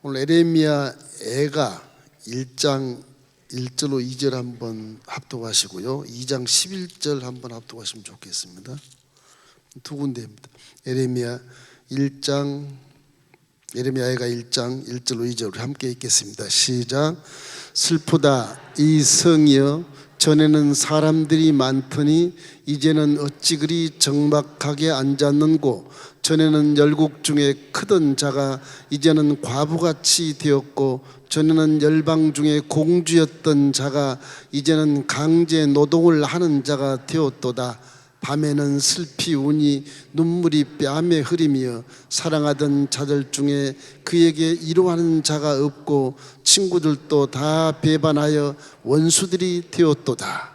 오늘 에레미야 애가 1장 1절로 2절 한번 합독하시고요. 2장 11절 한번 합독하시면 좋겠습니다. 두 군데입니다. 에레미야 애가 1장 1절로 2절 함께 읽겠습니다. 시작. 슬프다 이 성이여, 전에는 사람들이 많더니 이제는 어찌 그리 적막하게 앉았는고. 전에는 열국 중에 크던 자가 이제는 과부같이 되었고, 전에는 열방 중에 공주였던 자가 이제는 강제 노동을 하는 자가 되었도다. 밤에는 슬피 우니 눈물이 뺨에 흐리며, 사랑하던 자들 중에 그에게 이로하는 자가 없고, 친구들도 다 배반하여 원수들이 되었도다.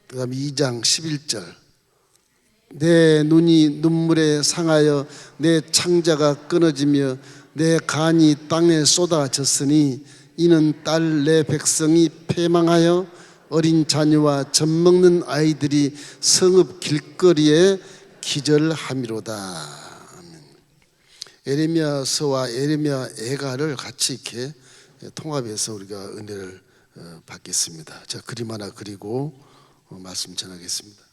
그 다음 2장 11절. 내 눈이 눈물에 상하여 내 창자가 끊어지며 내 간이 땅에 쏟아졌으니, 이는 딸 내 백성이 패망하여 어린 자녀와 젖먹는 아이들이 성읍 길거리에 기절함이로다. 에레미야서와 에레미야 애가를 같이 이렇게 통합해서 우리가 은혜를 받겠습니다. 자, 그림 하나 그리고 말씀 전하겠습니다.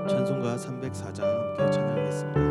찬송가 304장 함께 찬양하겠습니다.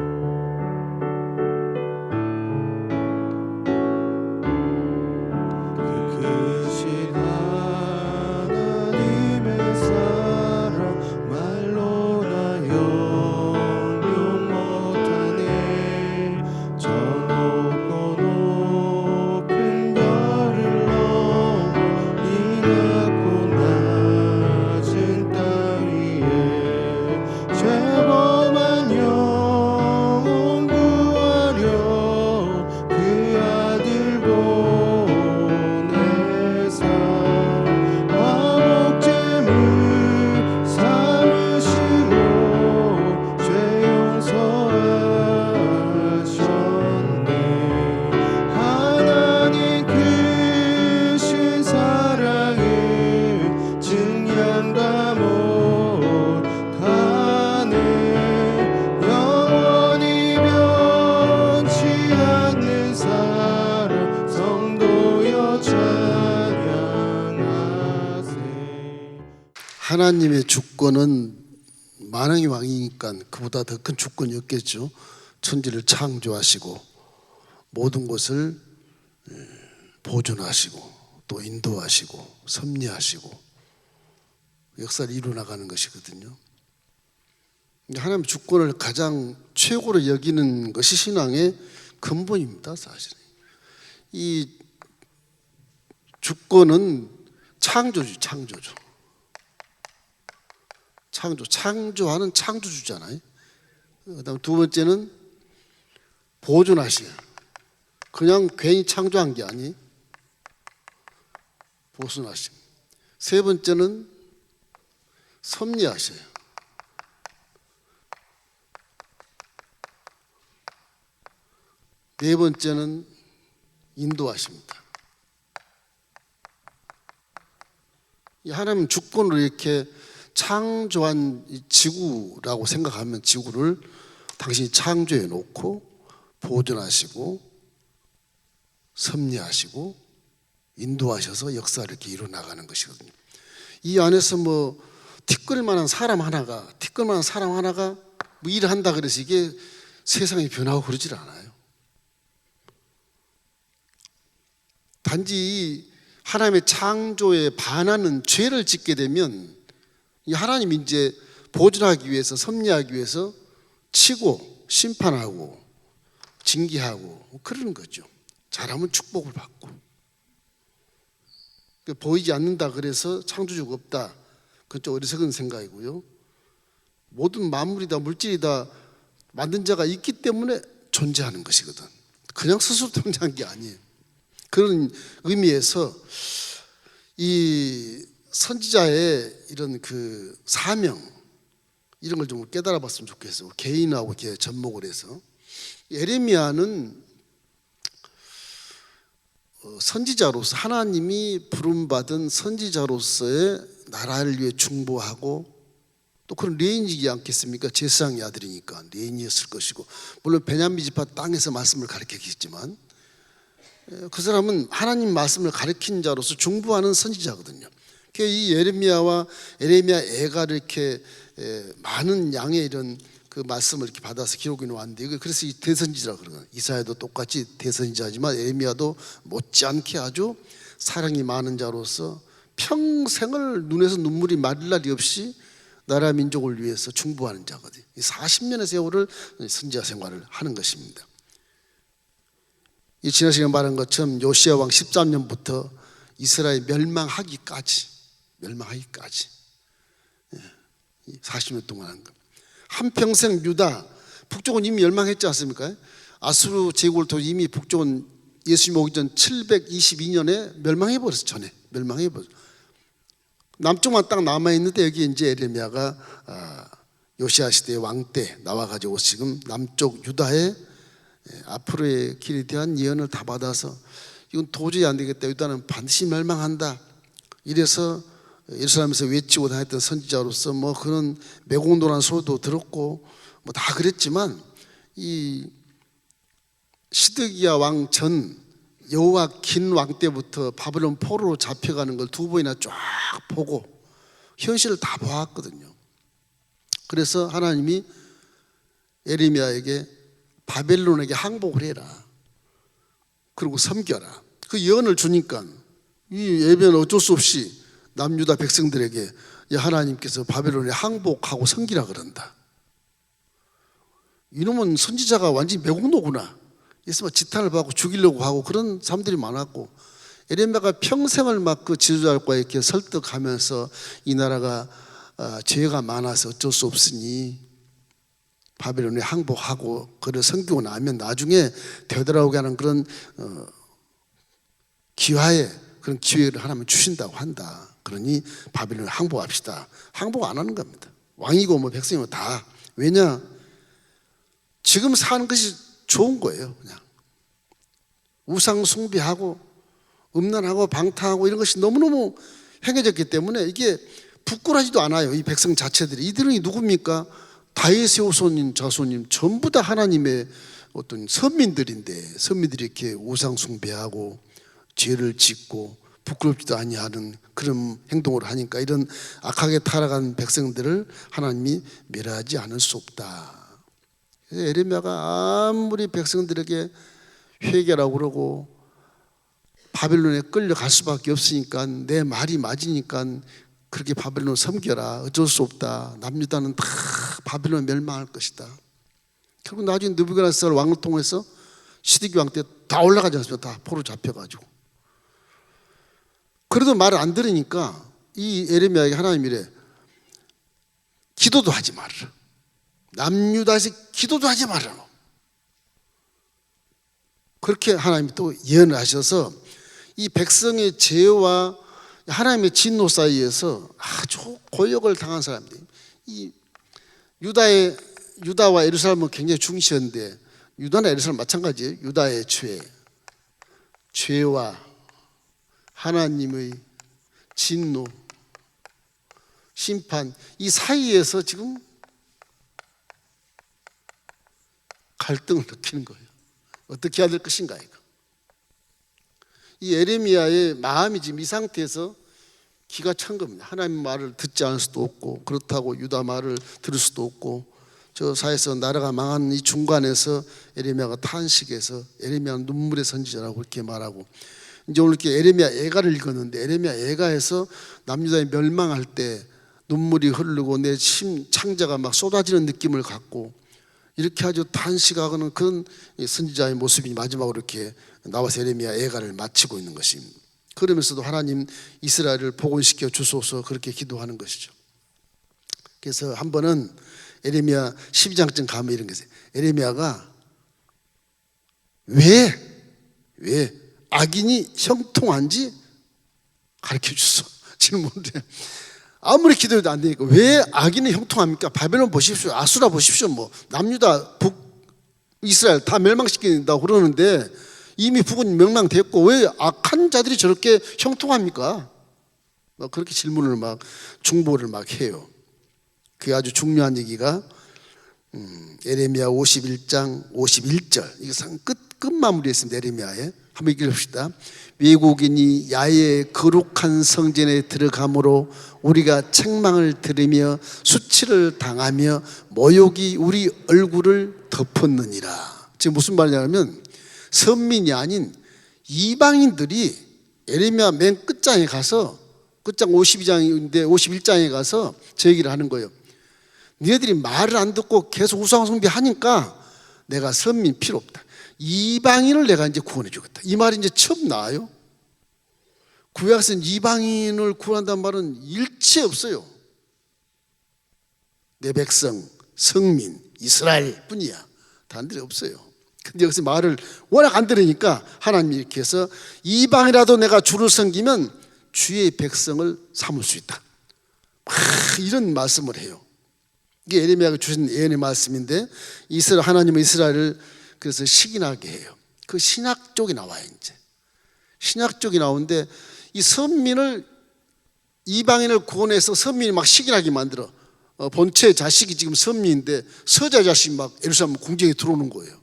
하나님의 주권은 만왕의 왕이니까 그보다 더 큰 주권이 없겠죠. 천지를 창조하시고 모든 것을 보존하시고 또 인도하시고 섭리하시고 역사를 이루어나가는 것이거든요. 하나님의 주권을 가장 최고로 여기는 것이 신앙의 근본입니다. 사실은 이 주권은 창조주. 창조하는 창조주잖아요. 그다음 두 번째는 보존하시요. 그냥 괜히 창조한 게 아니, 보존하심. 세 번째는 섭리하셔요. 네 번째는 인도하십니다. 이 하나님 주권으로 이렇게 창조한 지구라고 생각하면 지구를 당신이 창조해 놓고 보존하시고 섭리하시고 인도하셔서 역사를 이렇게 이루어나가는 것이거든요. 이 안에서 뭐 티끌만한 사람 하나가 뭐 일을 한다 그래서 이게 세상이 변하고 그러질 않아요. 단지 하나님의 창조에 반하는 죄를 짓게 되면 이 하나님이 이제 보존하기 위해서 섭리하기 위해서 치고 심판하고 징계하고 그러는 거죠. 잘하면 축복을 받고. 보이지 않는다 그래서 창조주가 없다, 그건 좀 어리석은 생각이고요. 모든 만물이다 물질이다 만든 자가 있기 때문에 존재하는 것이거든. 그냥 스스로 존재한 게 아니에요. 그런 의미에서 이 선지자의 이런 그 사명, 이런 걸 좀 깨달아 봤으면 좋겠어요. 개인하고 이렇게 접목을 해서. 에레미야는 선지자로서 하나님이 부름받은 선지자로서의 나라를 위해 중보하고 또 그런 레인이지 않겠습니까? 제사장의 아들이니까 레인이었을 것이고, 물론 베냐민 지파 땅에서 말씀을 가르쳤지만 그 사람은 하나님 말씀을 가르친 자로서 중보하는 선지자거든요. 이 예레미야와 에레미야 애가를 이렇게 많은 양의 이런 그 말씀을 이렇게 받아서 기록해 놓았는데, 그래서 이 대선지자라고 그러거든요. 이사야도 똑같이 대선지자지만 에레미야도 못지않게 아주 사랑이 많은 자로서 평생을 눈에서 눈물이 마를 날이 없이 나라 민족을 위해서 중보하는 자거든요. 40년의 세월을 선지자 생활을 하는 것입니다. 이 지난 시간에 말한 것처럼 요시야 왕 13년부터 이스라엘 멸망하기까지 40년 동안 한 것. 한평생 유다 북쪽은 이미 멸망했지 않습니까? 아수르 제국을 통해 이미 북쪽은 예수님 오기 전 722년에 멸망해버렸어. 전에 멸망해버렸어. 남쪽만 딱 남아있는데 여기 이제 에레미야가 요시야 시대의 왕 때 나와가지고 지금 남쪽 유다의 앞으로의 길에 대한 예언을 다 받아서 이건 도저히 안 되겠다, 유다는 반드시 멸망한다, 이래서 예루살렘에서 외치고 다녔던 선지자로서 뭐 그런 매공노란 소리도 들었고 뭐 다 그랬지만, 이 시드기야 왕 전 여호와긴 왕 때부터 바벨론 포로로 잡혀가는 걸 두 번이나 쫙 보고 현실을 다 보았거든요. 그래서 하나님이 에레미야에게 바벨론에게 항복을 해라, 그리고 섬겨라, 그 예언을 주니까 이 예배는 어쩔 수 없이 남유다 백성들에게 하나님께서 바벨론에 항복하고 섬기라 그런다. 이놈은 선지자가 완전히 매국노구나, 그래서 지탄을 받고 죽이려고 하고 그런 사람들이 많았고, 에레미야가 평생을 막 그 지도자들과 이렇게 설득하면서 이 나라가 죄가 많아서 어쩔 수 없으니 바벨론에 항복하고 그를 섬기고 나면 나중에 되돌아오게 하는 그런 기화에 그런 기회를 하나님 주신다고 한다. 그러니 바벨론에 항복합시다. 항복 안 하는 겁니다. 왕이고 뭐 백성이고 다. 왜냐? 지금 사는 것이 좋은 거예요. 그냥 우상 숭배하고 음란하고 방탕하고 이런 것이 너무너무 행해졌기 때문에 이게 부끄러지도 않아요. 이 백성 자체들이. 이들은 누굽니까? 다윗의 후손인 자손님 전부 다 하나님의 어떤 선민들인데, 선민들이 이렇게 우상 숭배하고 죄를 짓고 부끄럽지도 아니하는 그런 행동을 하니까 이런 악하게 타락한 백성들을 하나님이 멸하지 않을 수 없다. 에레미야가 아무리 백성들에게 회개라고 그러고 바벨론에 끌려갈 수밖에 없으니까, 내 말이 맞으니까 그렇게 바벨론을 섬겨라, 어쩔 수 없다, 남유다는 다 바벨론 멸망할 것이다. 결국 나중에 느부갓네살 왕을 통해서 시드기 왕 때 다 올라가지 않습니까? 다 포로 잡혀가지고. 그래도 말을 안 들으니까 이 에레미야에게 하나님이 이래, 기도도 하지 말아라, 남유다에서 기도도 하지 말아라. 그렇게 하나님이 또 예언을 하셔서 이 백성의 죄와 하나님의 진노 사이에서 아주 고역을 당한 사람들이, 이 유다와 예루살렘은 굉장히 중시였는데, 유다나 예루살렘 마찬가지예요. 유다의 죄와 하나님의 진노, 심판, 이 사이에서 지금 갈등을 느끼는 거예요. 어떻게 해야 될 것인가 이거. 이 에레미야의 마음이 지금 이 상태에서 기가 찬 겁니다. 하나님 말을 듣지 않을 수도 없고, 그렇다고 유다 말을 들을 수도 없고, 저 사이에서 나라가 망하는 이 중간에서 에레미야가 탄식해서 에레미야 눈물의 선지자라고 그렇게 말하고, 이제 오늘 이렇게 에레미야 애가를 읽었는데, 에레미야 애가에서 남유다에 멸망할 때 눈물이 흐르고 내 창자가 막 쏟아지는 느낌을 갖고 이렇게 아주 탄식하고는 그런 선지자의 모습이 마지막으로 이렇게 나와서 에레미야 애가를 마치고 있는 것입니다. 그러면서도 하나님 이스라엘을 복원시켜 주소서 그렇게 기도하는 것이죠. 그래서 한 번은 에레미야 12장쯤 가면 이런 게 있어요. 에레미야가 왜 악인이 형통한지 가르쳐 줬어. 질문을 해. 아무리 기도해도 안 되니까 왜 악인은 형통합니까? 바벨론 보십시오, 아수라 보십시오, 뭐 남유다, 북이스라엘 다 멸망시킨다고 그러는데 이미 북은 멸망됐고 왜 악한 자들이 저렇게 형통합니까? 막 그렇게 질문을 막 중보를 막 해요. 그게 아주 중요한 얘기가 에레미야 51장 51절, 이게 끝마무리했습니다. 에레미야에 한번 읽어봅시다. 외국인이 야외의 거룩한 성전에 들어가므로 우리가 책망을 들으며 수치를 당하며 모욕이 우리 얼굴을 덮었느니라. 지금 무슨 말이냐면 선민이 아닌 이방인들이 에레미야 맨 끝장에 가서 끝장 52장인데 51장에 가서 저 얘기를 하는 거예요. 니네들이 말을 안 듣고 계속 우상숭배하니까 내가 선민 필요 없다. 이방인을 내가 이제 구원해 주겠다. 이 말이 이제 처음 나와요. 구약에서는 이방인을 구원한다는 말은 일체 없어요. 내 백성, 성민, 이스라엘 뿐이야. 다른 데는 없어요. 근데 여기서 말을 워낙 안 들으니까 하나님이 이렇게 해서 이방이라도 내가 주를 섬기면 주의 백성을 삼을 수 있다. 이런 말씀을 해요. 이게 에레미야가 주신 예언의 말씀인데 하나님은 이스라엘을 그래서 식인하게 해요. 그 신약 쪽이 나와요. 이제 신약 쪽이 나오는데 이 선민을 이방인을 구원해서 선민이 막 식인하게 만들어. 본체 자식이 지금 선민인데 서자 자식이 막 예루살렘 궁정에 들어오는 거예요.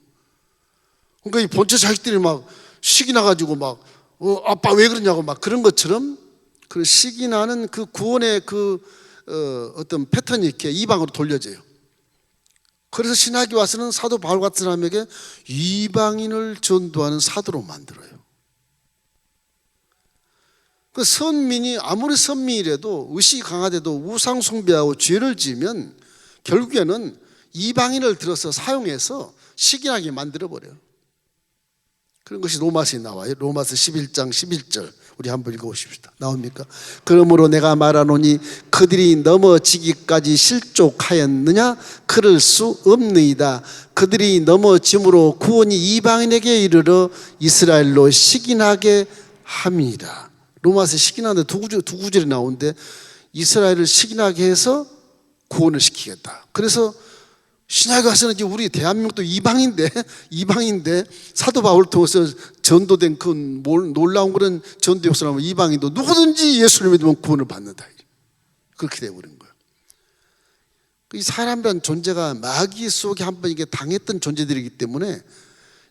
그러니까 이 본체 자식들이 막 식인해가지고 막 아빠 왜 그러냐고 막 그런 것처럼 그 식인하는 그 구원의 그 어떤 패턴이 이렇게 이방으로 돌려져요. 그래서 신학이 와서는 사도 바울 같은 사람에게 이방인을 전도하는 사도로 만들어요. 그 선민이 아무리 선민이라도 의식이 강하대도 우상 숭배하고 죄를 지으면 결국에는 이방인을 들어서 사용해서 식인하게 만들어버려요. 그런 것이 로마서에 나와요. 로마서 11장 11절 우리 한번 읽어보십시다. 나옵니까? 그러므로 내가 말하노니 그들이 넘어지기까지 실족하였느냐? 그럴 수 없느이다. 그들이 넘어짐으로 구원이 이방인에게 이르러 이스라엘로 식인하게 함이라. 로마서 식인하는데 두 구절이 나오는데 이스라엘을 식인하게 해서 구원을 시키겠다. 그래서 신약에 와서는 이제 우리 대한민국도 이방인데 사도 바울을 통해서 전도된 그 놀라운 그런 전도 역사라면 이방인도 누구든지 예수를 믿으면 구원을 받는다. 그렇게 되어버린 거예요. 이 사람이란 존재가 마귀 속에 한번 이게 당했던 존재들이기 때문에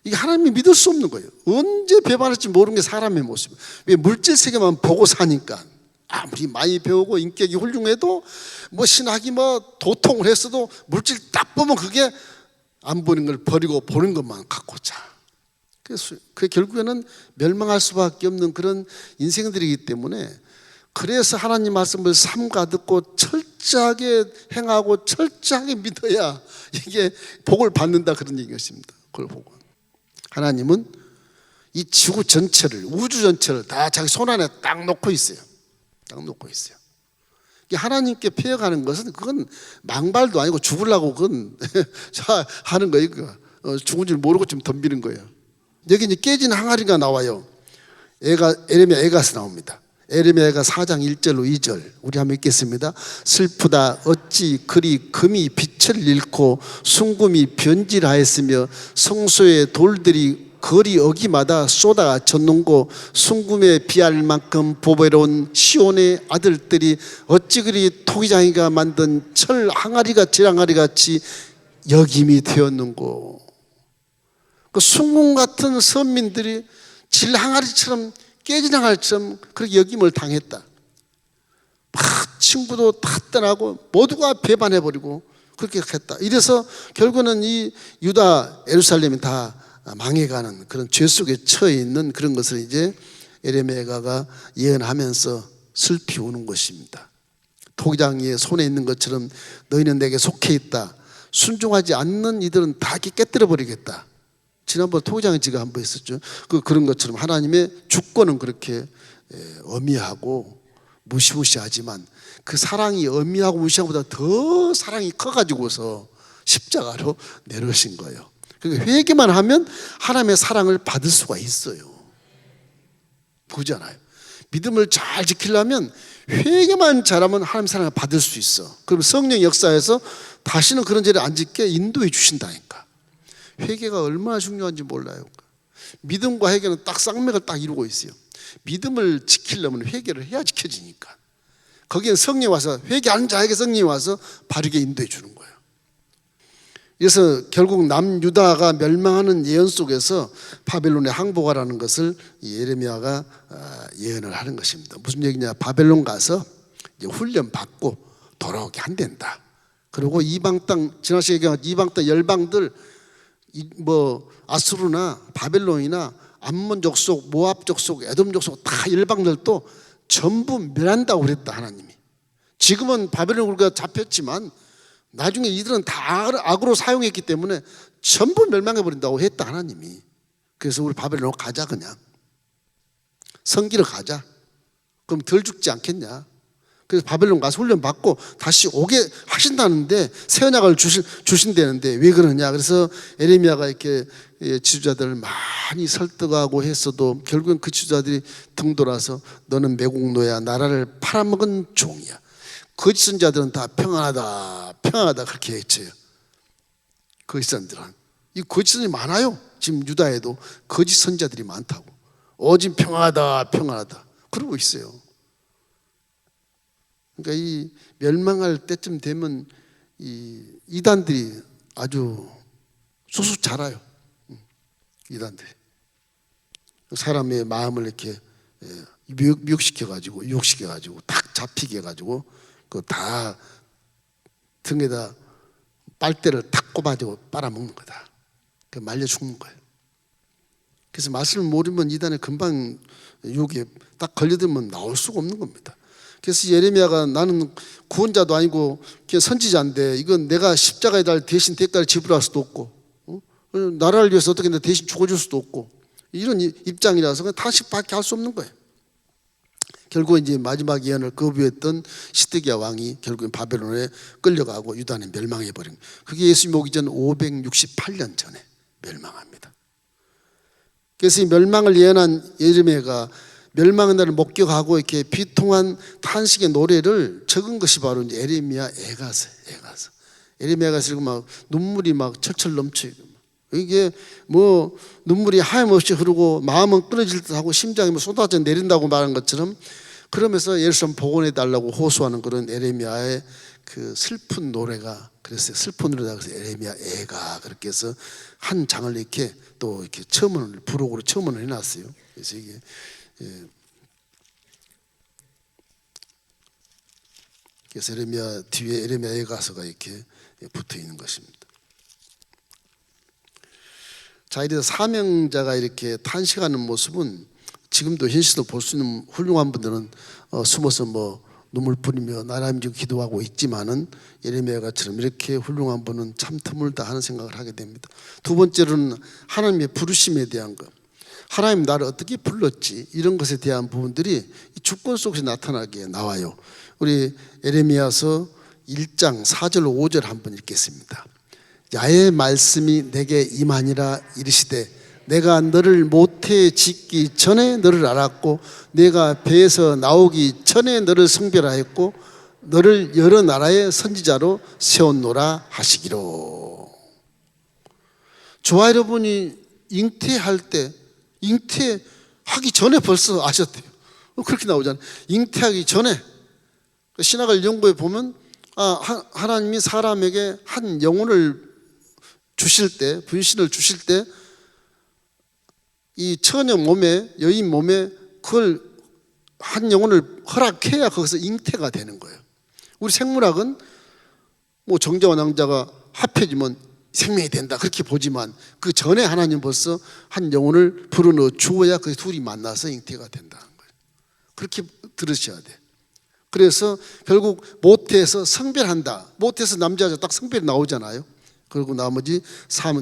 이게 하나님이 믿을 수 없는 거예요. 언제 배반할지 모르는 게 사람의 모습이에요. 왜 물질 세계만 보고 사니까 아무리 많이 배우고 인격이 훌륭해도 뭐 신학이 뭐 도통을 했어도 물질 딱 보면 그게 안 보는 걸 버리고 보는 것만 갖고 자. 그래서 그게 결국에는 멸망할 수밖에 없는 그런 인생들이기 때문에 그래서 하나님 말씀을 삼가 듣고 철저하게 행하고 철저하게 믿어야 이게 복을 받는다 그런 얘기였습니다. 그걸 보고 하나님은 이 지구 전체를 우주 전체를 다 자기 손 안에 딱 놓고 있어요. 딱 놓고 있어요. 하나님께 폐역하는 것은 그건 망발도 아니고 죽으려고 그건 하는 거예요. 죽은 줄 모르고 좀 덤비는 거예요. 여기 이제 깨진 항아리가 나와요. 에레미야 애가서 나옵니다. 에레미야가 4장 1절로 2절 우리 한번 읽겠습니다. 슬프다 어찌 그리 금이 빛을 잃고 순금이 변질하였으며 성소의 돌들이 거리 어기마다 쏟아 젖는고 순금에 비할 만큼 보배로운 시온의 아들들이 어찌 그리 토기장이가 만든 철 항아리가 질항아리 같이 여김이 되었는고. 그 순금 같은 선민들이 질 항아리처럼 깨진 항아리처럼 그렇게 여김을 당했다. 막 친구도 다 떠나고 모두가 배반해버리고 그렇게 했다. 이래서 결국은 이 유다 예루살렘이 다 망해가는 그런 죄 속에 처해 있는 그런 것을 이제 에레미야가 예언하면서 슬피 우는 것입니다. 토기장이의 손에 있는 것처럼 너희는 내게 속해 있다. 순종하지 않는 이들은 다 깨뜨려 버리겠다. 지난번 토기장이 지가 한번 했었죠. 그런 것처럼 하나님의 주권은 그렇게 엄미하고 무시무시하지만 그 사랑이 엄미하고 무시하고보다 더 사랑이 커가지고서 십자가로 내려오신 거예요. 그러니까 회개만 하면 하나님의 사랑을 받을 수가 있어요. 보잖아요. 믿음을 잘 지키려면 회개만 잘하면 하나님의 사랑을 받을 수 있어. 그럼 성령 역사에서 다시는 그런 죄를 안 짓게 인도해 주신다니까. 회개가 얼마나 중요한지 몰라요. 믿음과 회개는 딱 쌍맥을 딱 이루고 있어요. 믿음을 지키려면 회개를 해야 지켜지니까. 거기에 성령이 와서 회개하는 자에게 성령이 와서 바르게 인도해 주는 거예요. 그래서 결국 남유다가 멸망하는 예언 속에서 바벨론에 항복하라는 것을 예레미야가 예언을 하는 것입니다. 무슨 얘기냐? 바벨론 가서 이제 훈련 받고 돌아오게 한댄다. 그리고 이방 땅, 지난 시간에 얘기한 이방 땅 열방들, 뭐 아수르나 바벨론이나 암몬 족속, 모압 족속, 에돔 족속 다 열방들도 전부 멸한다고 그랬다, 하나님이. 지금은 바벨론 우리가 잡혔지만 나중에 이들은 다 악으로 사용했기 때문에 전부 멸망해버린다고 했다, 하나님이. 그래서 우리 바벨론 가자, 그냥 성기로 가자. 그럼 덜 죽지 않겠냐. 그래서 바벨론 가서 훈련 받고 다시 오게 하신다는데, 새 언약을 주신다는데 왜 그러냐. 그래서 에레미야가 이렇게 지도자들을 많이 설득하고 했어도 결국엔 그 지도자들이 등돌아서 너는 매국노야, 나라를 팔아먹은 종이야. 거짓 선자들은 다 평안하다, 평안하다 그렇게 외쳐요. 거짓 선자들은. 이 거짓 선자들이 많아요. 지금 유다에도 거짓 선자들이 많다고. 오직 평안하다, 평안하다 그러고 있어요. 그러니까 이 멸망할 때쯤 되면 이 이단들이 아주 쑥쑥 자라요. 이단들이 사람의 마음을 이렇게 미혹시켜가지고, 유혹시켜가지고 딱 잡히게 해가지고 그 다 등에다 빨대를 탁 꼽아가지고 빨아먹는 거다. 그 말려 죽는 거예요. 그래서 말씀을 모르면 이단에 금방 유혹에 딱 걸려들면 나올 수가 없는 겁니다. 그래서 예레미야가 나는 구원자도 아니고 선지자인데 이건 내가 십자가의 달 대신 대가를 지불할 수도 없고, 나라를 위해서 어떻게 내가 대신 죽어줄 수도 없고, 이런 입장이라서 그냥 탄식밖에 할 수 없는 거예요. 결국 이제 마지막 예언을 거부했던 시드기야 왕이 결국엔 바벨론에 끌려가고 유다는 멸망해버린 거예요. 그게 예수님 오기 전 568년 전에 멸망합니다. 그래서 이 멸망을 예언한 예레미야가 멸망의 날을 목격하고 이렇게 비통한 탄식의 노래를 적은 것이 바로 이제 에레미야 애가서예요. 애가서. 에레미야 애가서 막 눈물이 막 철철 넘쳐요. 이게 뭐 눈물이 하염없이 흐르고 마음은 끊어질 듯하고 심장이 뭐 쏟아져 내린다고 말한 것처럼, 그러면서 예루살렘 복원해 달라고 호소하는 그런 에레미야의 그 슬픈 노래가, 그래서 슬픈 노래다 그래서 에레미야 애가 그렇게 해서 한 장을 이렇게 또 이렇게 첨언을 부록으로 첨언을 해놨어요. 그래서 이게 그래서 에레미야 뒤에 에레미야 애가서가 이렇게 붙어 있는 것입니다. 자, 이래서 사명자가 이렇게 탄식하는 모습은 지금도 현실로 볼 수 있는 훌륭한 분들은 숨어서 뭐 눈물 뿌리며 나라님 지금 기도하고 있지만은 예레미야가처럼 이렇게 훌륭한 분은 참 드물다 하는 생각을 하게 됩니다. 두 번째로는 하나님의 부르심에 대한 것. 하나님 나를 어떻게 불렀지? 이런 것에 대한 부분들이 주권 속에서 나타나게 나와요. 우리 에레미야서 1장 4절 5절 한번 읽겠습니다. 야의 말씀이 내게 임하니라 이르시되 내가 너를 모태에 짓기 전에 너를 알았고 내가 배에서 나오기 전에 너를 성별하였고 너를 여러 나라의 선지자로 세웠노라 하시기로. 저와 여러분이 잉태할 때, 잉태하기 전에 벌써 아셨대요. 그렇게 나오잖아요. 잉태하기 전에. 신학을 연구해 보면 하나님이 사람에게 한 영혼을 주실 때, 분신을 주실 때 이 처녀 몸에, 여인 몸에 그걸 한 영혼을 허락해야 거기서 잉태가 되는 거예요. 우리 생물학은 뭐 정자와 낭자가 합해지면 생명이 된다 그렇게 보지만 그 전에 하나님 벌써 한 영혼을 불어넣어 주어야 그 둘이 만나서 잉태가 된다는 거예요. 그렇게 들으셔야 돼. 그래서 결국 모태에서 성별한다. 모태에서 남자 여자 딱 성별이 나오잖아요. 그리고 나머지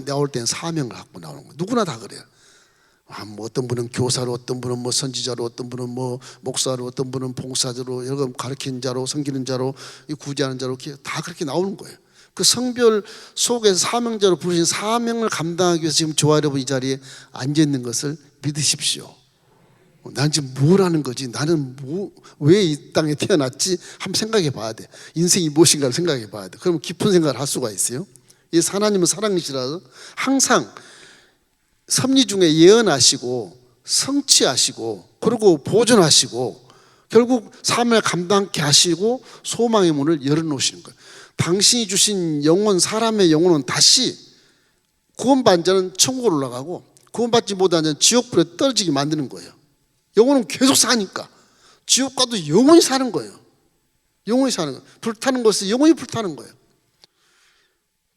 나올 때는 사명을 갖고 나오는 거예요. 누구나 다 그래요. 뭐 어떤 분은 교사로, 어떤 분은 뭐 선지자로, 어떤 분은 뭐 목사로, 어떤 분은 봉사자로, 여러 가르치는 자로, 섬기는 자로, 구제하는 자로 이렇게 다 그렇게 나오는 거예요. 그 성별 속에서 사명자로 부르신 사명을 감당하기 위해서 지금 저와 여러분 이 자리에 앉아 있는 것을 믿으십시오. 난 지금 뭘 하는 거지? 나는 왜 이 땅에 태어났지? 한번 생각해 봐야 돼. 인생이 무엇인가를 생각해 봐야 돼. 그러면 깊은 생각을 할 수가 있어요. 이 하나님은 사랑이시라서 항상 섭리 중에 예언하시고 성취하시고 그리고 보존하시고 결국 삶을 감당케 하시고 소망의 문을 열어놓으시는 거예요. 당신이 주신 영혼, 사람의 영혼은 다시 구원받은 자는 천국으로 올라가고 구원받지 못한 자는 지옥불에 떨어지게 만드는 거예요. 영혼은 계속 사니까 지옥 가도 영원히 사는 거예요. 영원히 사는 거예요. 불타는 것은 영원히 불타는 거예요.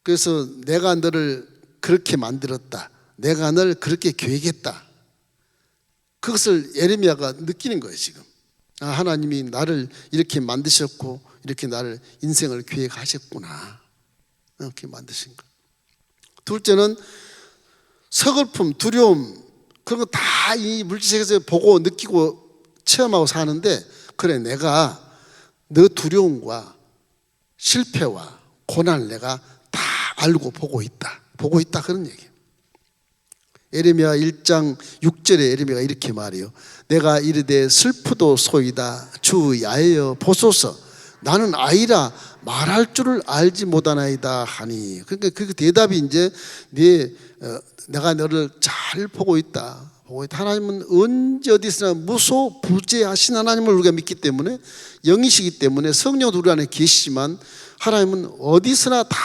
그래서 내가 너를 그렇게 만들었다. 내가 너를 그렇게 계획했다. 그것을 예레미야가 느끼는 거예요. 지금 하나님이 나를 이렇게 만드셨고 이렇게 나를 인생을 계획하셨구나. 이렇게 만드신 거예요. 둘째는 서글픔, 두려움, 그런 거 다 이 물질세계에서 보고 느끼고 체험하고 사는데, 그래 내가 너 두려움과 실패와 고난을 내가 다 알고 보고 있다 그런 얘기예요. 예레미야 1장 6절에 예레미야가 이렇게 말해요. 내가 이르되 슬프도소이다 주 야외여 보소서 나는 아이라 말할 줄을 알지 못하나이다 하니. 그러니까 그 대답이 이제 내가 너를 잘 보고 있다. 하나님은 언제 어디서나 무소부재하신 하나님을 우리가 믿기 때문에, 영이시기 때문에 성령도 우리 안에 계시지만 하나님은 어디서나 다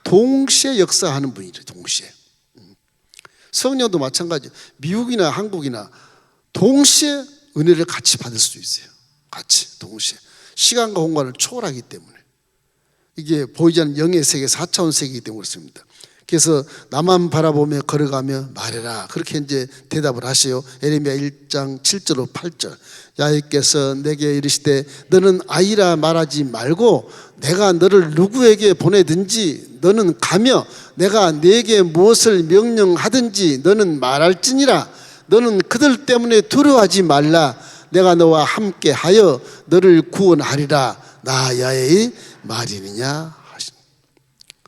동시에 역사하는 분이죠. 동시에. 성령도 마찬가지예요. 미국이나 한국이나 동시에 은혜를 같이 받을 수 있어요. 같이 동시에. 시간과 공간을 초월하기 때문에. 이게 보이지 않는 영의 세계, 4차원 세계이기 때문에 그렇습니다. 그래서 나만 바라보며 걸어가며 말해라. 그렇게 이제 대답을 하세요. 예레미야 1장 7절 8절. 야훼께서 내게 이르시되 너는 아이라 말하지 말고 내가 너를 누구에게 보내든지 너는 가며 내가 네게 무엇을 명령하든지 너는 말할지니라. 너는 그들 때문에 두려워하지 말라. 내가 너와 함께 하여 너를 구원하리라. 나 야훼의 말이느냐.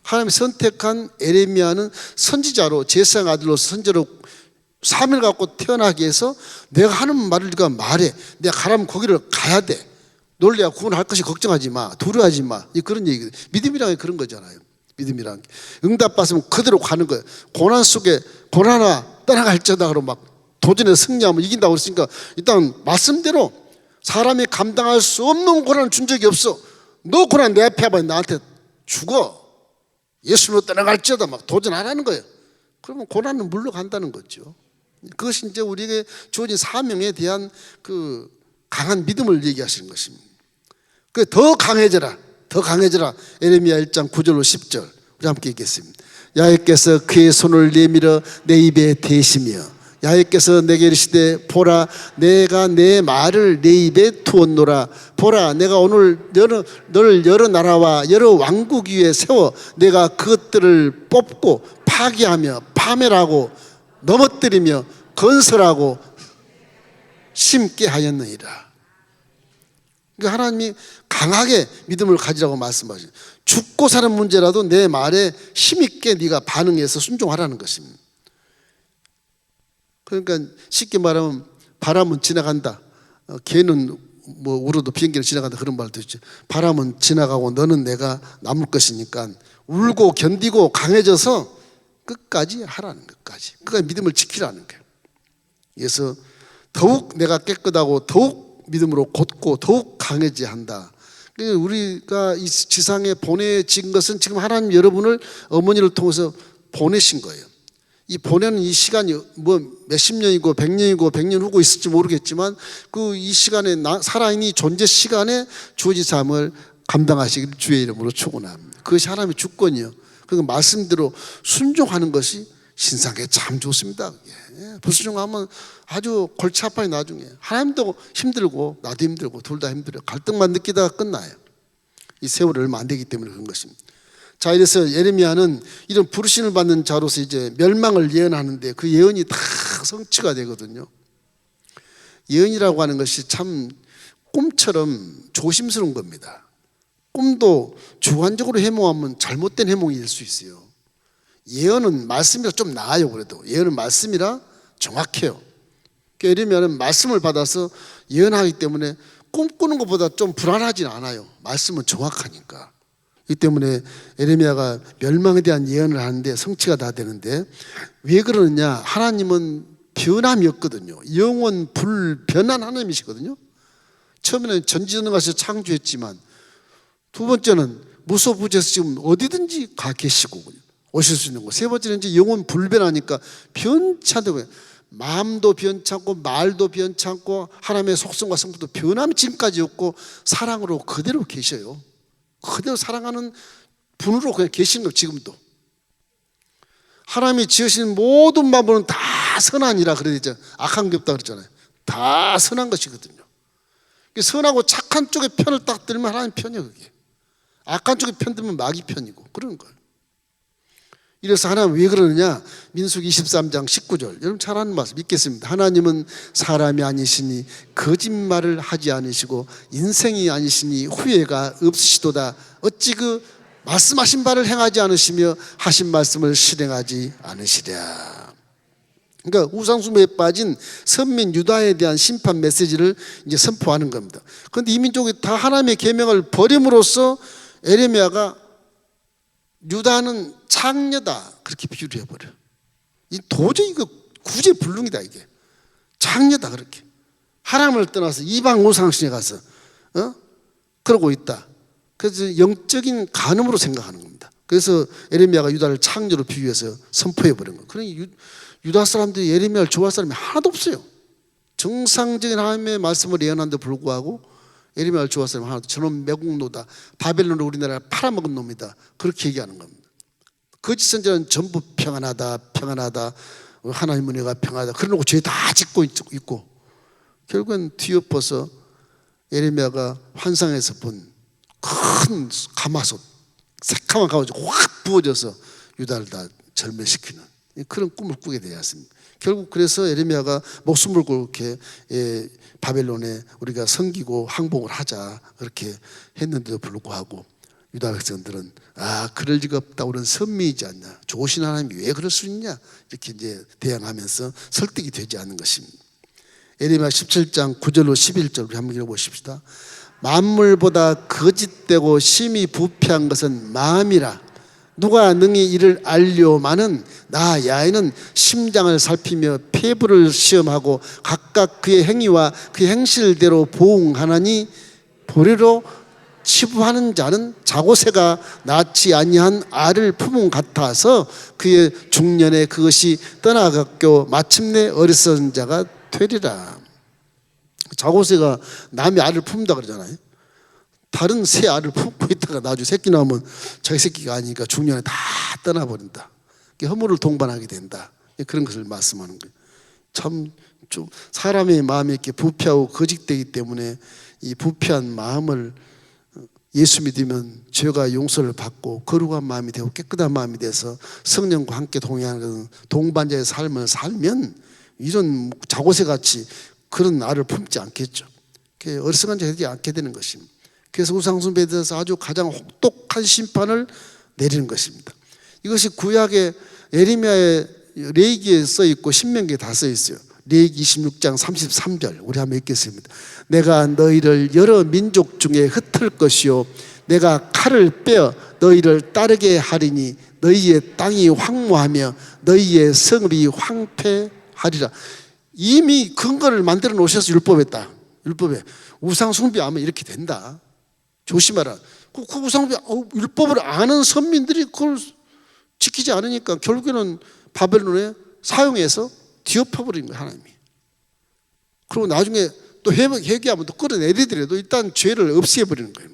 하나님이 선택한 예레미야는 선지자로, 제사장 아들로서 선지자로 사명을 갖고 태어나게 해서 내가 하는 말을 네가 말해. 내가 가라면 거기를 가야 돼. 널 내가 구원할 것이 걱정하지 마. 두려워하지 마. 그런 얘기. 믿음이란 게 그런 거잖아요. 믿음이란 게. 응답받으면 그대로 가는 거예요. 고난 속에 고난아 떠나갈지어다 그러고 막 도전에 승리하면 이긴다고 그랬으니까 일단 말씀대로 사람이 감당할 수 없는 고난을 준 적이 없어. 너 고난 내 앞에 해봐. 나한테 죽어. 예수로 떠나갈지어다 막 도전하라는 거예요. 그러면 고난은 물러간다는 거죠. 그것이 이제 우리에게 주어진 사명에 대한 그 강한 믿음을 얘기하시는 것입니다. 그 더 강해져라. 더 강해져라. 예레미야 1장 9절로 10절 우리 함께 읽겠습니다. 야훼께서 그의 손을 내밀어 내 입에 대시며 야훼께서 내게 이르시되 보라 내가 내 말을 내 입에 두었노라. 보라 내가 오늘 너를 여러 나라와 여러 왕국 위에 세워 내가 그것들을 뽑고 파괴하며 파멸하고 넘어뜨리며 건설하고 심게 하였느니라. 그러니까 하나님이 강하게 믿음을 가지라고 말씀하시죠. 죽고 사는 문제라도 내 말에 힘있게 네가 반응해서 순종하라는 것입니다. 그러니까 쉽게 말하면 바람은 지나간다. 개는 뭐 울어도 비행기는 지나간다 그런 말도 있죠. 바람은 지나가고 너는 내가 남을 것이니까 울고 견디고 강해져서 끝까지 하라는 것까지. 그러니까 믿음을 지키라는 거예요. 그래서 더욱 내가 깨끗하고 더욱 믿음으로 곧고 더욱 강해져야 한다. 그러니까 우리가 이 지상에 보내진 것은 지금 하나님 여러분을 어머니를 통해서 보내신 거예요. 이 보내는 이 시간이 뭐 몇십 년이고 100년이고 100년 후고 있을지 모르겠지만 그 이 시간에 살아있는 이 존재 시간에 주어진 삶을 감당하시기를 주의 이름으로 축원합니다. 그것이 하나님의 주권이요. 그 말씀대로 순종하는 것이 신상에 참 좋습니다. 불순종하면 아주 골치 아파요. 나중에 하나님도 힘들고 나도 힘들고 둘 다 힘들어요. 갈등만 느끼다가 끝나요. 이 세월이 얼마 안 되기 때문에 그런 것입니다. 자, 이래서 예레미야는 이런 부르심을 받는 자로서 이제 멸망을 예언하는데 그 예언이 다 성취가 되거든요. 예언이라고 하는 것이 참 꿈처럼 조심스러운 겁니다. 꿈도 주관적으로 해몽하면 잘못된 해몽이 될 수 있어요. 예언은 말씀이라 좀 나아요. 그래도 예언은 말씀이라 정확해요. 그러니까 예레미야는 말씀을 받아서 예언하기 때문에 꿈꾸는 것보다 좀 불안하진 않아요. 말씀은 정확하니까. 이 때문에 예레미야가 멸망에 대한 예언을 하는데 성취가 다 되는데 왜 그러느냐? 하나님은 변함이 없거든요. 영원 불변한 하나님이시거든요. 처음에는 전지전능하셔서 창조했지만 두 번째는 무소부재에서 지금 어디든지 가 계시고 오실 수 있는 거. 세 번째는 이제 영혼 불변하니까 변찮다고 해요. 마음도 변찮고 말도 변찮고 하나님의 속성과 성품도 변함이 지금까지 없고 사랑으로 그대로 계셔요. 그대로 사랑하는 분으로 그냥 계시는 거예요. 지금도 하나님이 지으신 모든 만물은 다 선하니라 그래야 되잖아요. 악한 게 없다 그랬잖아요. 다 선한 것이거든요. 선하고 착한 쪽에 편을 딱 들면 하나님 편이에요. 그게 악한 쪽에 편 들면 마귀 편이고 그런 거예요. 이래서 하나님 왜 그러느냐? 민수기 23장 19절 여러분 잘 아는 말씀 읽겠습니다. 하나님은 사람이 아니시니 거짓말을 하지 않으시고 인생이 아니시니 후회가 없으시도다. 어찌 그 말씀하신 바를 행하지 않으시며 하신 말씀을 실행하지 않으시랴. 그러니까 우상숭배에 빠진 선민 유다에 대한 심판 메시지를 이제 선포하는 겁니다. 그런데 이 민족이 다 하나님의 계명을 버림으로써 에레미야가 유다는 창녀다 그렇게 비유를 해버려요. 이 도저히 이거 구제불능이다. 이게 창녀다 그렇게 하나님을 떠나서 이방 우상신에 가서 그러고 있다. 그래서 영적인 간음으로 생각하는 겁니다. 그래서 에레미야가 유다를 창녀로 비유해서 선포해버린 거예요. 그러니 유다 사람들이 에레미야를 좋아할 사람이 하나도 없어요. 정상적인 하나님의 말씀을 예언하는데 불구하고 에레미야를 좋아할 사람이 하나도, 저놈 매국노다, 바벨론으로 우리나라를 팔아먹은 놈이다, 그렇게 얘기하는 겁니다. 거짓 선지자는 전부 평안하다 평안하다, 하나님 은혜가 평안하다 그러고 죄 다 짓고 있고 결국엔 뒤엎어서 에레미야가 환상에서 본 큰 가마솥, 새카만 가마솥 확 부어져서 유다를 다 절멸시키는 그런 꿈을 꾸게 되었습니다. 결국 그래서 에레미야가 목숨을 걸게 바벨론에 우리가 섬기고 항복을 하자 그렇게 했는데도 불구하고 유다 백성들은 그럴 리가 없다, 우리는 선미이지 않냐, 좋으신 하나님이 왜 그럴 수 있냐 이렇게 이제 대항하면서 설득이 되지 않는 것입니다. 에레미야 17장 9절로 11절 우리 한번 읽어보십시다. 만물보다 거짓되고 심히 부패한 것은 마음이라. 누가 능히 이를 알려마는 나 야훼는 심장을 살피며 폐부를 시험하고 각각 그의 행위와 그의 행실대로 보응하나니 보리로 치부하는 자는 자고새가 낳지 아니한 알을 품은 같아서 그의 중년에 그것이 떠나갔고 마침내 어리석은 자가 되리라. 자고새가 남의 알을 품다 그러잖아요. 다른 새 알을 품고 있다가 나중에 새끼 나오면 자기 새끼가 아니니까 중년에 다 떠나버린다. 허물을 동반하게 된다. 그런 것을 말씀하는 거예요. 참 좀 사람의 마음이 이렇게 부패하고 거짓되기 때문에 이 부패한 마음을 예수 믿으면 죄가 용서를 받고 거룩한 마음이 되고 깨끗한 마음이 돼서 성령과 함께 동행하는 동반자의 삶을 살면 이런 자고새같이 그런 알을 품지 않겠죠. 어리석은 자가 되지 않게 되는 것입니다. 그래서 우상숭배에 대해서 아주 가장 혹독한 심판을 내리는 것입니다. 이것이 구약의 에레미야의 레위기에 써 있고 신명기에 다 써 있어요. 레위기 26장 33절 우리 한번 읽겠습니다. 내가 너희를 여러 민족 중에 흩을 것이요 내가 칼을 빼어 너희를 따르게 하리니 너희의 땅이 황무하며 너희의 성읍이 황폐하리라. 이미 근거를 만들어 놓으셔서 율법에 우상 숭배하면 이렇게 된다. 조심하라. 그 우상 숭배 율법을 아는 선민들이 그걸 지키지 않으니까 결국에는 바벨론에 사용해서 뒤엎어버린 거예요. 하나님이. 그리고 나중에 또 회개하면 또 끌어내리더라도 일단 죄를 없애버리는 거예요.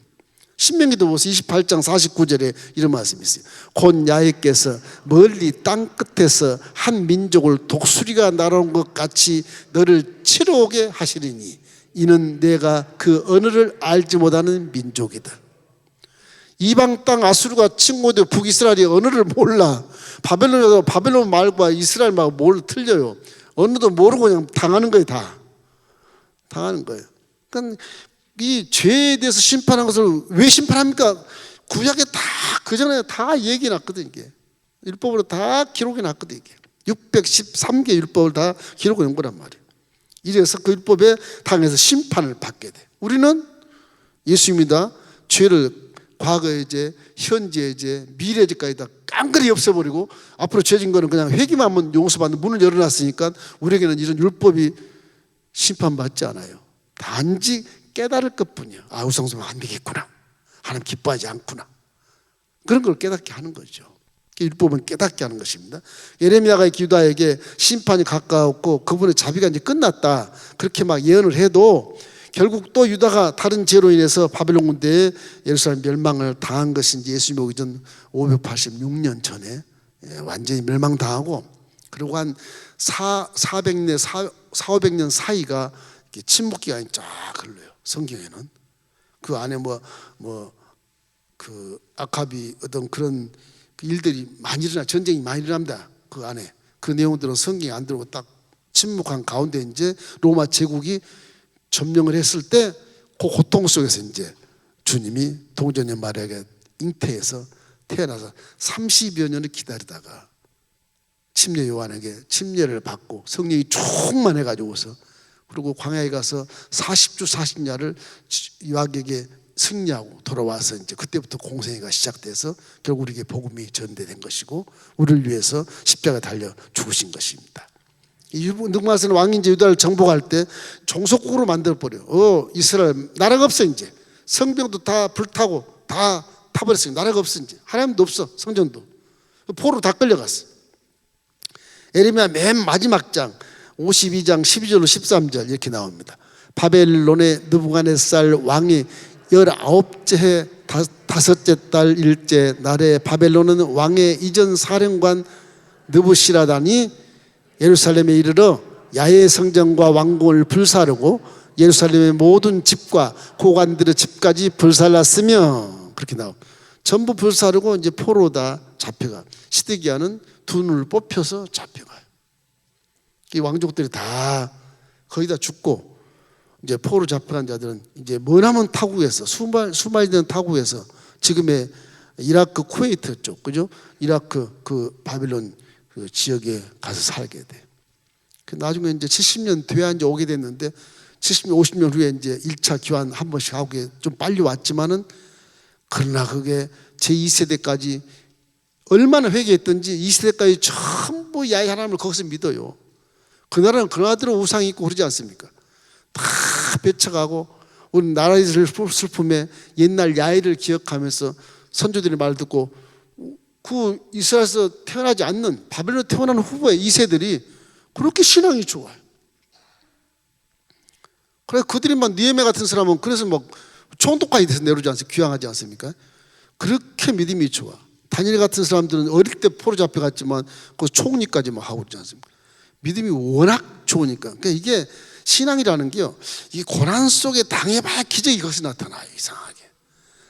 신명기도 보세요. 28장 49절에 이런 말씀이 있어요. 곧 야훼께서 멀리 땅 끝에서 한 민족을 독수리가 날아온 것 같이 너를 치러오게 하시리니 이는 내가 그 언어를 알지 못하는 민족이다. 이방 땅 아수르가 침공돼 북이스라엘이 언어를 몰라. 바벨론 말과 이스라엘 말과 뭘 틀려요. 언어도 모르고 그냥 당하는 거예요. 다 당하는 거예요. 그러니까 이 죄에 대해서 심판한 것을 왜 심판합니까? 구약에 다 그전에 다 얘기 났거든. 이게 율법으로 다 기록이 났거든. 이게 613개 율법을 다 기록해 놓은 거란 말이에요. 이래서 그 율법에 당해서 심판을 받게 돼. 우리는 예수입니다. 죄를 과거의 죄, 현재의 죄, 미래의 죄까지 다 깡그리 없애버리고 앞으로 죄진 거는 그냥 회개만 하면 용서받는 문을 열어놨으니까 우리에게는 이런 율법이 심판받지 않아요. 단지 깨달을 것뿐이야. 우상숭배 안 되겠구나. 하나님 기뻐하지 않구나. 그런 걸 깨닫게 하는 거죠. 율법은 깨닫게 하는 것입니다. 예레미야가 유다에게 심판이 가까웠고 그분의 자비가 이제 끝났다, 그렇게 막 예언을 해도 결국 또 유다가 다른 죄로 인해서 바벨론 군대에 예루살렘 멸망을 당한 것이 이제 예수님 오기 전 586년 전에 완전히 멸망당하고, 그리고 한 400년, 500년 사이가 이렇게 침묵 기간이 쫙 흘러요. 성경에는 그 안에 그 아합이 어떤 그런 그 일들이 많이 일어나, 전쟁이 많이 일어납니다. 그 안에 그 내용들은 성경에 안 들어오고 딱 침묵한 가운데 이제 로마 제국이 점령을 했을 때 그 고통 속에서 이제 주님이 동전녀 마리아에게 잉태해서 태어나서 30여 년을 기다리다가 침례 요한에게 침례를 받고 성령이 충만해가지고서, 그리고 광야에 가서 40주 40야를 유학에게 승리하고 돌아와서 이제 그때부터 공생애가 시작돼서 결국 우리에게 복음이 전대된 것이고 우리를 위해서 십자가 달려 죽으신 것입니다. 느부갓네살 왕이 이제 유다를 정복할 때 종속국으로 만들어버려. 이스라엘 나라가 없어. 이제 성벽도 다 불타고 다 타버렸어요. 나라가 없어. 이제 하나님도 없어. 성전도 포로로 다 끌려갔어. 예레미야 맨 마지막 장 52장 12절로 13절 이렇게 나옵니다. 바벨론의 느부갓네살 왕이 19째 해 다섯째 달 일째 날에 바벨론은 왕의 이전 사령관 느부시라단이 예루살렘에 이르러 야훼 성전과 왕궁을 불사르고 예루살렘의 모든 집과 고관들의 집까지 불살랐으며, 그렇게 나와. 전부 불사르고 이제 포로로 다 잡혀가. 시드기야는 두 눈을 뽑혀서 잡혀가요. 이 왕족들이 다 거의 다 죽고 이제 포로 잡혀간 자들은 이제 머나먼 타국에서 수마이 되는 타국에서 지금의 이라크 쿠웨이트 쪽, 그죠? 이라크 그 바빌론 그 지역에 가서 살게 돼. 나중에 이제 70년 뒤에 이제 오게 됐는데 70년 50년 후에 이제 1차 귀환 한 번씩 하고 좀 빨리 왔지만은, 그러나 그게 제 2세대까지 얼마나 회개했던지 2세대까지 전부 야훼 하나님을 거기서 믿어요. 그 나라는 그 나라대로 우상이 있고 그러지 않습니까? 다 배쳐가고 우리 나라의 슬픔에 옛날 야훼를 기억하면서 선조들의 말 듣고 그 이스라엘에서 태어나지 않는 바벨론에 태어난 후보의 2세들이 그렇게 신앙이 좋아요. 그래서 그들이만 니에메 같은 사람은 그래서 막 총독까지 돼서 내려오지 않습니까? 귀향하지 않습니까? 그렇게 믿음이 좋아. 다니엘 같은 사람들은 어릴 때 포로 잡혀갔지만 그 총리까지 막 하고 있지 않습니까? 믿음이 워낙 좋으니까. 그러니까 이게 신앙이라는 게요, 이 고난 속에 당해봐야 기적이 거기서 나타나요. 이상하게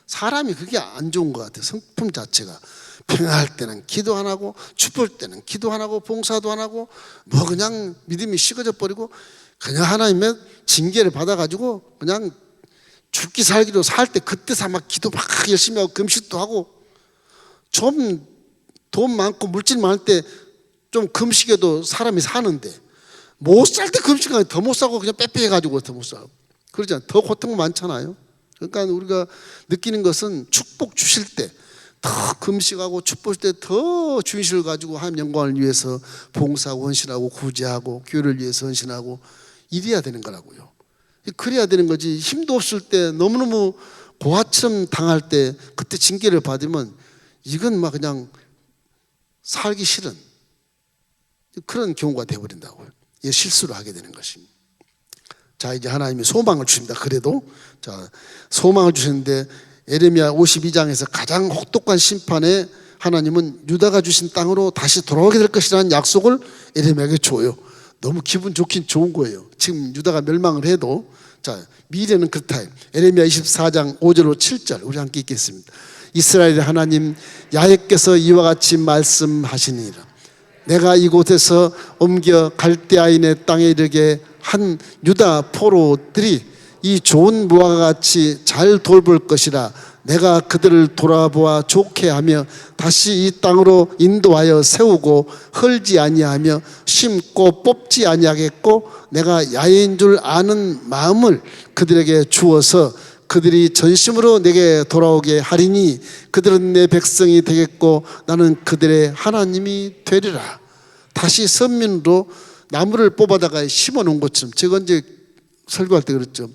사람이 그게 안 좋은 것 같아요. 성품 자체가 평안할 때는 기도 안 하고 추울 때는 기도 안 하고 봉사도 안 하고 뭐 그냥 믿음이 식어져 버리고 그냥 하나님의 징계를 받아가지고 그냥 죽기 살기로 살 때 그때서 막 기도 막 열심히 하고 금식도 하고, 좀 돈 많고 물질 많을 때 좀 금식해도 사람이 사는데 못 살 때 금식하면 더 못 사고 그냥 빼빼해가지고 더 못 사고 그러잖아요. 더 고통 많잖아요. 그러니까 우리가 느끼는 것은 축복 주실 때 더 금식하고 축복 줄 때 더 주인식을 가지고 하나님 영광을 위해서 봉사하고 헌신하고 구제하고 교회를 위해서 헌신하고 이래야 되는 거라고요. 그래야 되는 거지. 힘도 없을 때 너무너무 고아처럼 당할 때 그때 징계를 받으면 이건 막 그냥 살기 싫은 그런 경우가 되어버린다고요. 이 실수를 하게 되는 것입니다. 자, 이제 하나님이 소망을 주십니다. 그래도 자, 소망을 주시는데 예레미야 52장에서 가장 혹독한 심판에 하나님은 유다가 주신 땅으로 다시 돌아오게 될 것이라는 약속을 예레미야에게 줘요. 너무 기분 좋긴 좋은 거예요. 지금 유다가 멸망을 해도 자, 미래는 그렇다. 예레미야 24장 5절로 7절 우리 함께 읽겠습니다. 이스라엘의 하나님 야훼께서 이와 같이 말씀하시니라. 내가 이곳에서 옮겨 갈대아인의 땅에 이르게 한 유다 포로들이 이 좋은 무화과 같이 잘 돌볼 것이라. 내가 그들을 돌아보아 좋게 하며 다시 이 땅으로 인도하여 세우고 헐지 아니하며 심고 뽑지 아니하겠고, 내가 야훼인 줄 아는 마음을 그들에게 주어서 그들이 전심으로 내게 돌아오게 하리니 그들은 내 백성이 되겠고 나는 그들의 하나님이 되리라. 다시 선민으로 나무를 뽑아다가 심어놓은 것처럼, 제가 언제 설교할 때 그랬죠.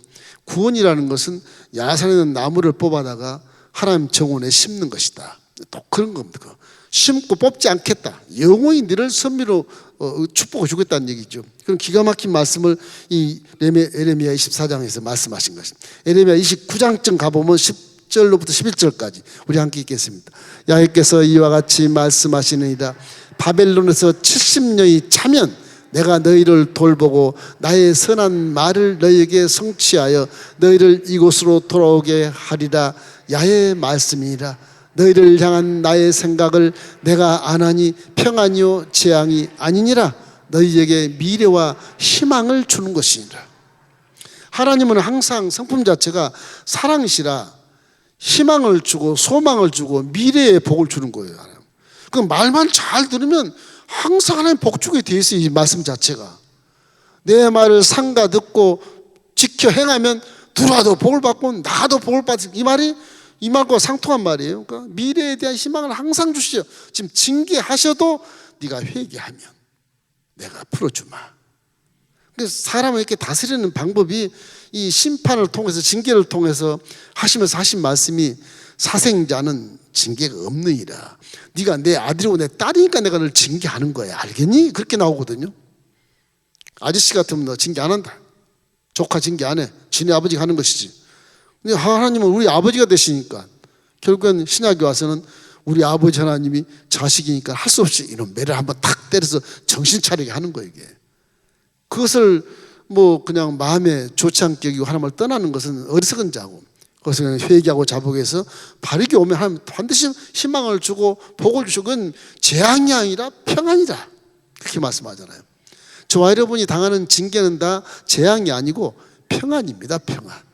구원이라는 것은 야산에 있는 나무를 뽑아다가 하나님 정원에 심는 것이다. 또 그런 겁니다. 심고 뽑지 않겠다. 영원히 너를 선미로 축복해 주겠다는 얘기죠. 그런 기가 막힌 말씀을 이 에레미야 24장에서 말씀하신 것입니다. 에레미야 29장쯤 가보면 10절로부터 11절까지 우리 함께 읽겠습니다. 야훼께서 이와 같이 말씀하시느니라. 바벨론에서 70년이 차면 내가 너희를 돌보고 나의 선한 말을 너희에게 성취하여 너희를 이곳으로 돌아오게 하리라. 야훼의 말씀이니라. 너희를 향한 나의 생각을 내가 안하니 평안이요 재앙이 아니니라. 너희에게 미래와 희망을 주는 것이니라. 하나님은 항상 성품 자체가 사랑이시라 희망을 주고 소망을 주고 미래의 복을 주는 거예요. 그 말만 잘 들으면 항상 하나님 복 주게 돼 있어요. 이 말씀 자체가. 내 말을 삼가 듣고 지켜 행하면 들어와도 복을 받고 나도 복을 받을, 이 말과 상통한 말이에요. 그러니까 미래에 대한 희망을 항상 주시죠. 지금 징계하셔도 네가 회개하면 내가 풀어주마. 그래서 사람을 이렇게 다스리는 방법이 이 심판을 통해서 징계를 통해서 하시면서 하신 말씀이 사생자는 징계가 없느니라. 네가 내 아들이고 내 딸이니까 내가 너를 징계하는 거야. 알겠니? 그렇게 나오거든요. 아저씨 같으면 너 징계 안 한다. 조카 징계 안 해. 지네 아버지가 하는 것이지. 근데 하나님은 우리 아버지가 되시니까 결국엔 신약에 와서는 우리 아버지 하나님이 자식이니까 할 수 없이 이런 매를 한번 탁 때려서 정신 차리게 하는 거예요. 이게. 그것을 뭐 그냥 마음에 좋지 않게 여기고 하나님을 떠나는 것은 어리석은 자고, 그것을 그냥 회개하고 자복해서 바르게 오면 하나님 반드시 희망을 주고 복을 주시고, 그건 재앙이 아니라 평안이다, 그렇게 말씀하잖아요. 저와 여러분이 당하는 징계는 다 재앙이 아니고 평안입니다. 평안.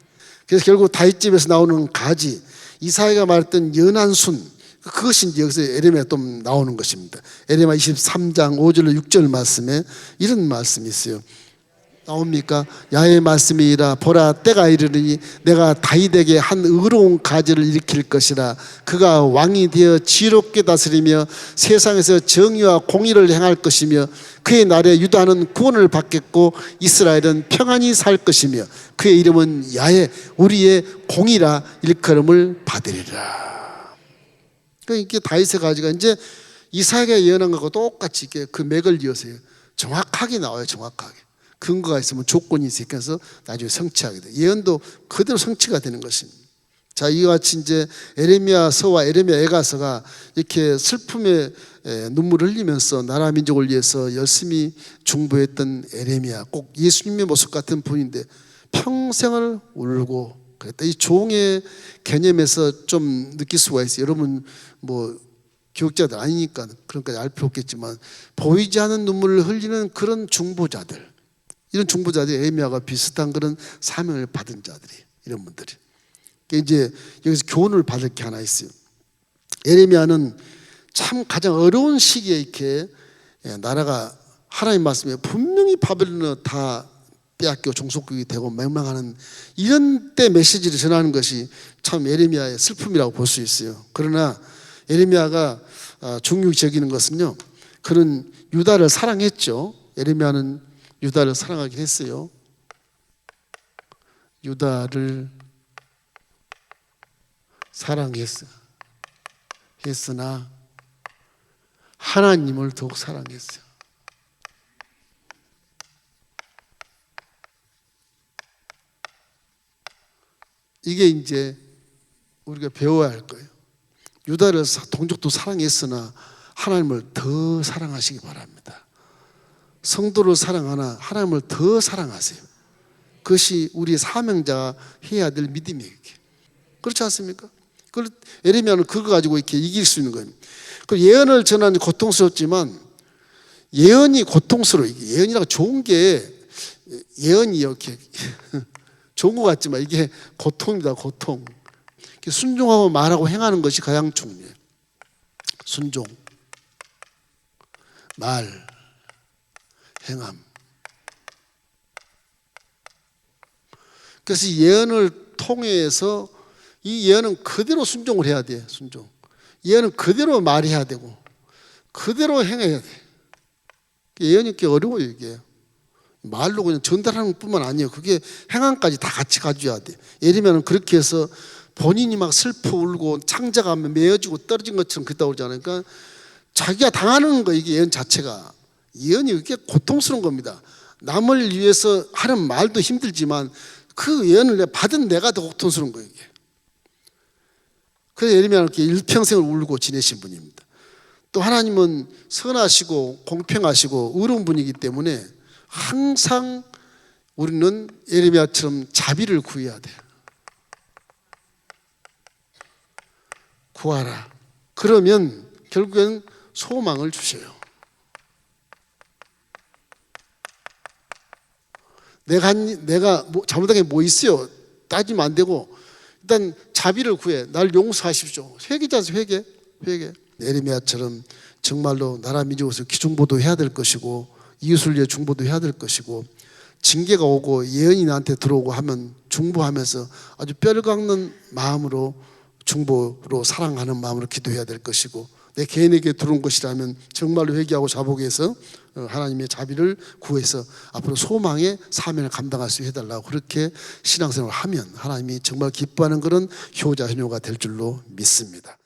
그래서 결국 다윗집에서 나오는 가지, 이사야가 말했던 연한 순, 그것이 이제 여기서 에레미야 또 나오는 것입니다. 에레미야 23장 5절로 6절 말씀에 이런 말씀이 있어요. 나옵니까? 야훼의 말씀이라. 보라, 때가 이르르니 내가 다윗에게 한 의로운 가지를 일으킬 것이라. 그가 왕이 되어 지롭게 다스리며 세상에서 정의와 공의를 행할 것이며 그의 날에 유다는 구원을 받겠고 이스라엘은 평안히 살 것이며 그의 이름은 야훼, 우리의 공의라 일컬음을 받으리라. 그러니까 이게 다윗의 가지가 이제 이사야가 예언한 것과 똑같이 이렇게 그 맥을 이어서요. 정확하게 나와요. 정확하게. 근거가 있으면 조건이 있으니까 나중에 성취하게 돼요. 예언도 그대로 성취가 되는 것입니다. 자, 이와 같이 이제 에레미야서와 에레미야 애가서가 이렇게 슬픔의 눈물을 흘리면서 나라 민족을 위해서 열심히 중보했던 에레미야, 꼭 예수님의 모습 같은 분인데 평생을 울고 그랬다. 이 종의 개념에서 좀 느낄 수가 있어요. 여러분 뭐 교육자들 아니니까 그런까지 알 필요 없겠지만 보이지 않는 눈물을 흘리는 그런 중보자들, 이런 중보자들이 에레미야가 비슷한 그런 사명을 받은 자들이, 이런 분들이. 이제 여기서 교훈을 받을 게 하나 있어요. 에레미야는 참 가장 어려운 시기에 이렇게 나라가 하나님 말씀에 분명히 바벨론을 다 빼앗겨 종속국이 되고 맹망하는 이런 때 메시지를 전하는 것이 참 에레미야의 슬픔이라고 볼 수 있어요. 그러나 에레미야가 중요적인 것은요, 그는 유다를 사랑했죠. 에레미야는 유다를 사랑하긴 했어요. 유다를 사랑했으나 하나님을 더욱 사랑했어요. 이게 이제 우리가 배워야 할 거예요. 유다를 동족도 사랑했으나 하나님을 더 사랑하시기 바랍니다. 성도를 사랑하나 하나님을 더 사랑하세요. 그것이 우리의 사명자가 해야 될 믿음이에요. 그렇지 않습니까? 에레미야는 그거 가지고 이렇게 이길 수 있는 거예요. 그 예언을 전하는 고통스럽지만 예언이 고통스러워요. 예언이라고 좋은 게, 예언이 이렇게 좋은 것 같지만 이게 고통입니다. 고통. 순종하고 말하고 행하는 것이 가장 중요해요. 순종, 말, 행함. 그래서 예언을 통해서 이 예언은 그대로 순종을 해야 돼. 순종. 예언은 그대로 말해야 되고 그대로 행해야 돼. 예언이 꽤 어려워요. 이게 말로 그냥 전달하는 것뿐만 아니에요. 그게 행함까지 다 같이 가져야 돼. 예레미야는 그렇게 해서 본인이 막 슬퍼 울고 창자가 메어지고 떨어진 것처럼 그랬다고 그러잖아요. 그러니까 자기가 당하는 거, 이게 예언 자체가, 예언이 이렇게 고통스러운 겁니다. 남을 위해서 하는 말도 힘들지만 그 예언을 받은 내가 더 고통스러운 거예요, 이게. 그래서 예레미야는 이렇게 일평생을 울고 지내신 분입니다. 또 하나님은 선하시고 공평하시고 의로운 분이기 때문에 항상 우리는 예레미야처럼 자비를 구해야 돼요. 구하라. 그러면 결국엔 소망을 주셔요. 내가 잘못한 게 뭐 있어요? 따지면 안 되고 일단 자비를 구해. 날 용서하십시오. 회개자서 회개. 예레미야처럼 정말로 나라 민족에서 기중보도 해야 될 것이고 이웃을 위해 중보도 해야 될 것이고 징계가 오고 예언이 나한테 들어오고 하면 중보하면서 아주 뼈를 깎는 마음으로 중보로 사랑하는 마음으로 기도해야 될 것이고 내 개인에게 들어온 것이라면 정말로 회개하고 자복해서 하나님의 자비를 구해서 앞으로 소망의 사명을 감당할 수 해달라고 그렇게 신앙생활을 하면 하나님이 정말 기뻐하는 그런 효자 효녀가 될 줄로 믿습니다.